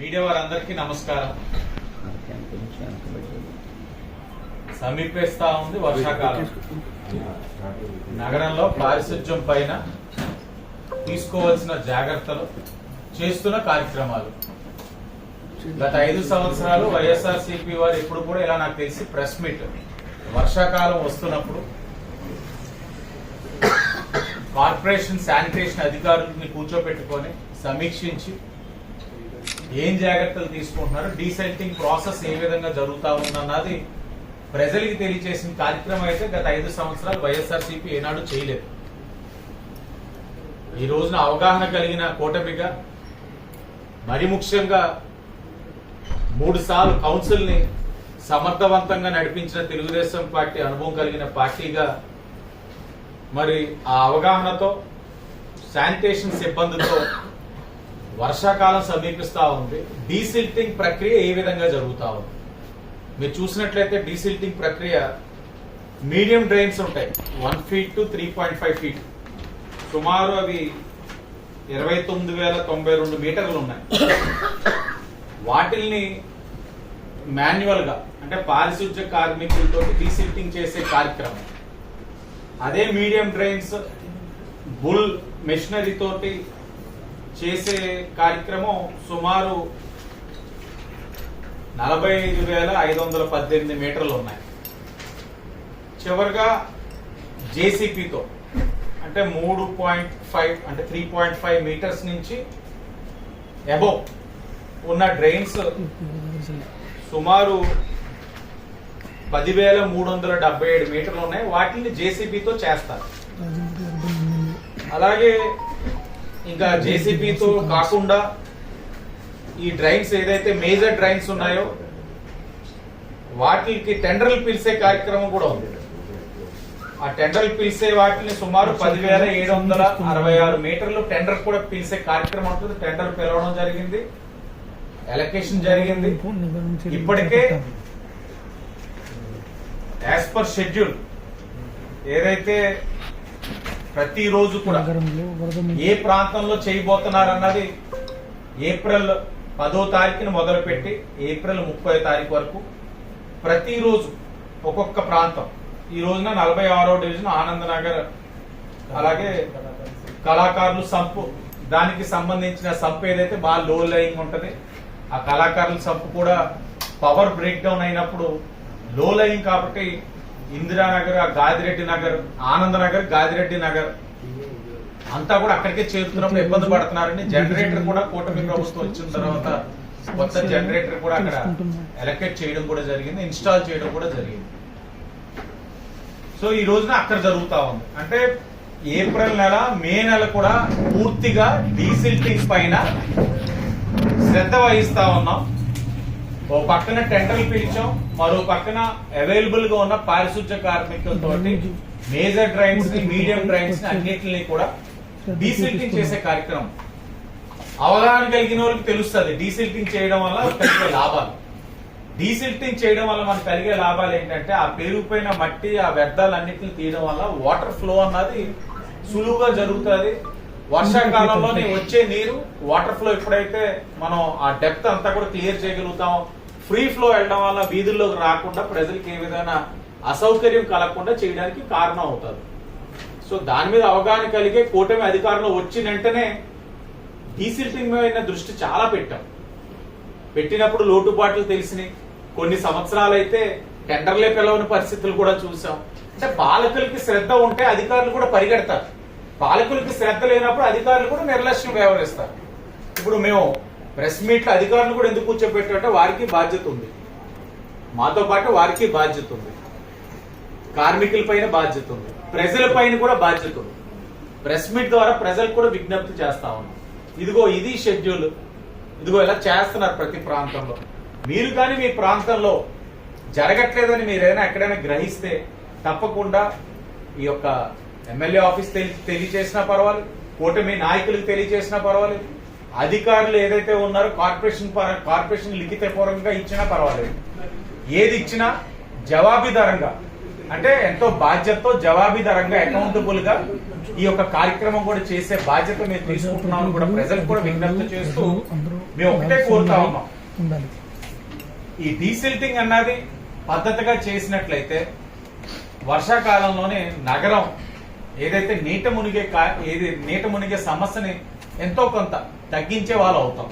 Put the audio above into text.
Media వారందరికీ నమస్కారం. సమీపిస్తా ఉంది వర్షాకాలం. నగరంలో పారిశుధ్యం పైన తీసుకోవాల్సిన జాగ్రత్తలు, చేస్తున్న కార్యక్రమాలు. గత 5 సంవత్సరాలు వైఎస్ఆర్సీపీ వారు ఎప్పుడు కూడా ఇలా నాకు తెలిసి ప్రెస్ మీట్ వర్షాకాలం వస్తున్నప్పుడు కార్పొరేషన్ శానిటేషన్ అధికారులని కూర్చోపెట్టుకొని సమీక్షించి ఏం జాగ్రత్తలు తీసుకుంటున్నారు, డీసెల్టింగ్ ప్రాసెస్ ఏ విధంగా జరుగుతా ఉందన్నది ప్రజలకి తెలియజేసిన కార్యక్రమం అయితే గత 5 సంవత్సరాలు వైఎస్ఆర్సీపీ ఏనాడు చేయలేదు. ఈ రోజున అవగాహన కలిగిన కూటమిగా, మరి ముఖ్యంగా 3 సార్లు కౌన్సిల్ ని సమర్థవంతంగా నడిపించిన తెలుగుదేశం పార్టీ అనుభవం కలిగిన పార్టీగా, మరి ఆ అవగాహనతో శానిటేషన్ సిబ్బందితో వర్షాకాలం సమీపిస్తా ఉంది. డీసిల్టింగ్ ప్రక్రియ ఏ విధంగా జరుగుతా ఉంది మీరు చూసినట్లయితే, డీసిల్టింగ్ ప్రక్రియ మీడియం డ్రైన్స్ ఉంటాయి, 1 ఫీట్ టు 3.5 ఫీట్, సుమారు అవి 29,092 మీటర్లు ఉన్నాయి. వాటిల్ని మాన్యువల్ గా, అంటే పారిశుధ్య కార్మికులతో డీసిల్టింగ్ చేసే కార్యక్రమం. అదే మీడియం డ్రైన్స్ బుల్ మెషినరీ తోటి చేసే కార్యక్రమం సుమారు 45,518 మీటర్లు ఉన్నాయి. చివరిగా జేసీపీతో అంటే 3.5 అంటే 3.5 మీటర్స్ నుంచి అబోవ్ ఉన్న డ్రైన్స్ సుమారు 10,377 మీటర్లు ఉన్నాయి. వాటిని జేసీబీతో చేస్తారు. అలాగే ఇంకా జేసీబీతో కాకుండా ఈ డ్రైన్స్ ఏదైతే మేజర్ డ్రైన్స్ ఉన్నాయో వాటికి టెండర్లు పిలిచే కార్యక్రమం కూడా ఉంది. ఆ టెండర్లు పిలిచే వాటిని సుమారు 10,766 మీటర్లు టెండర్ కూడా పిలిచే కార్యక్రమం ఉంటుంది. టెండర్ పిలవడం జరిగింది, ఎలకేషన్ జరిగింది. ఇప్పటికే యాజ్ పర్ షెడ్యూల్ ఏదైతే ప్రతిరోజు కూడా ఏ ప్రాంతంలో చేయబోతున్నారన్నది ఏప్రిల్ 10వ తారీఖున మొదలుపెట్టి ఏప్రిల్ 30వ తారీఖు వరకు ప్రతిరోజు ఒక్కొక్క ప్రాంతం. ఈ రోజున 46వ డివిజన్ ఆనందనగర్, అలాగే కళాకారులు సంపు, దానికి సంబంధించిన సంపు ఏదైతే బాగా లో లయింగ్ ఉంటది, ఆ కళాకారుల సంపు కూడా పవర్ బ్రేక్ డౌన్ అయినప్పుడు లో లయింగ్ కాబట్టి ఇందిరానగర్, గాదిరెడ్డి నగర్, ఆనందనగర్, గాదిరెడ్డి నగర్ అంతా కూడా అక్కడికే చేరుతున్నప్పుడు ఇబ్బంది పడుతున్నారని జనరేటర్ కూడా కూటమి ప్రభుత్వం వచ్చిన తర్వాత కొత్త జనరేటర్ కూడా అక్కడ ఎలకేట్ చేయడం కూడా జరిగింది, ఇన్స్టాల్ చేయడం కూడా జరిగింది. సో ఈ రోజున అక్కడ జరుగుతా ఉంది. అంటే ఏప్రిల్ నెల, మే నెల కూడా పూర్తిగా డీసిల్టింగ్ పైన శ్రద్ధ వహిస్తా ఉన్నాం. ఓ పక్కన టెండర్లు పిలిచాం, మరో పక్కన అవైలబుల్ గా ఉన్న పారిశుధ్య కార్మికులతో మేజర్ డ్రైన్స్ ని, మీడియం డ్రైన్స్ ని అన్నింటినీ కూడా డీసిల్టింగ్ చేసే కార్యక్రమం. అవగాహన కలిగిన వాళ్ళకి తెలుస్తుంది డీసిల్టింగ్ చేయడం వల్ల కలిగే లాభాలు. డీసిల్టింగ్ చేయడం వల్ల మనకు కలిగే లాభాలు ఏంటంటే, ఆ పేరుపైన మట్టి, ఆ వ్యర్థాలన్నింటినీ తీయడం వల్ల వాటర్ ఫ్లో అన్నది సులువుగా జరుగుతుంది. వర్షాకాలంలో వచ్చే నీరు వాటర్ ఫ్లో ఎప్పుడైతే మనం ఆ డెప్త్ అంతా కూడా క్లియర్ చేయగలుగుతాం, ఫ్రీ ఫ్లో వెళ్ళడం వల్ల వీధుల్లోకి రాకుండా ప్రజలకు ఏ విధంగా అసౌకర్యం కలగకుండా చేయడానికి కారణం అవుతుంది. సో దాని మీద అవగాహన కలిగే కూటమి అధికారంలో వచ్చిన వెంటనే డీసిల్టింగ్ మీద దృష్టి చాలా పెట్టినప్పుడు లోటుపాట్లు తెలిసినాయి. కొన్ని సంవత్సరాలు అయితే టెండర్లే పిలవని పరిస్థితులు కూడా చూసాం. అంటే పాలకులకి శ్రద్ధ ఉంటే అధికారులు కూడా పరిగెడతారు, పాలకులకి శ్రద్ధ లేనప్పుడు అధికారులు కూడా నిర్లక్ష్యం వ్యవహరిస్తారు. ఇప్పుడు మేము ప్రెస్ మీట్లో అధికారులు కూడా ఎందుకు కూర్చోబెట్టారంటే వారికి బాధ్యత ఉంది, మాతో పాటు వారికి బాధ్యత ఉంది, కార్మికుల పైన బాధ్యత ఉంది, ప్రజల పైన కూడా బాధ్యత ఉంది. ప్రెస్ మీట్ ద్వారా ప్రజలకు కూడా విజ్ఞప్తి చేస్తా ఉన్నాం, ఇదిగో ఇది షెడ్యూల్, ఇదిగో ఇలా చేస్తున్నారు ప్రతి ప్రాంతంలో. మీరు కానీ మీ ప్రాంతంలో జరగట్లేదని మీరైనా ఎక్కడైనా గ్రహిస్తే తప్పకుండా ఈ యొక్క ఎమ్మెల్యే ఆఫీస్ తెలియజేసినా పర్వాలేదు, కూటమి నాయకులకు తెలియజేసినా పర్వాలేదు, అధికారులు ఏదైతే ఉన్నారో కార్పొరేషన్ లిఖితపూర్వకంగా ఇచ్చినా పర్వాలేదు. ఏది ఇచ్చినా జవాబుదారంగా, అంటే ఎంతో బాధ్యతతో జవాబుదారంగా, అకౌంటబుల్ గా ఈ యొక్క కార్యక్రమం కూడా చేసే బాధ్యత మేము తీసుకుంటున్నామని కూడా ప్రజలకు కూడా విజ్ఞప్తి చేస్తూ మేము ఒకటే కోరుతా ఉన్నాం, ఉండాలి. ఈ డీసిల్టింగ్ అన్నది పద్ధతిగా చేసినట్లయితే వర్షాకాలంలోనే నగరం ఏదైతే నీట మునిగే సమస్యని ఎంతో కొంత తగ్గించే వాళ్ళు అవుతాం.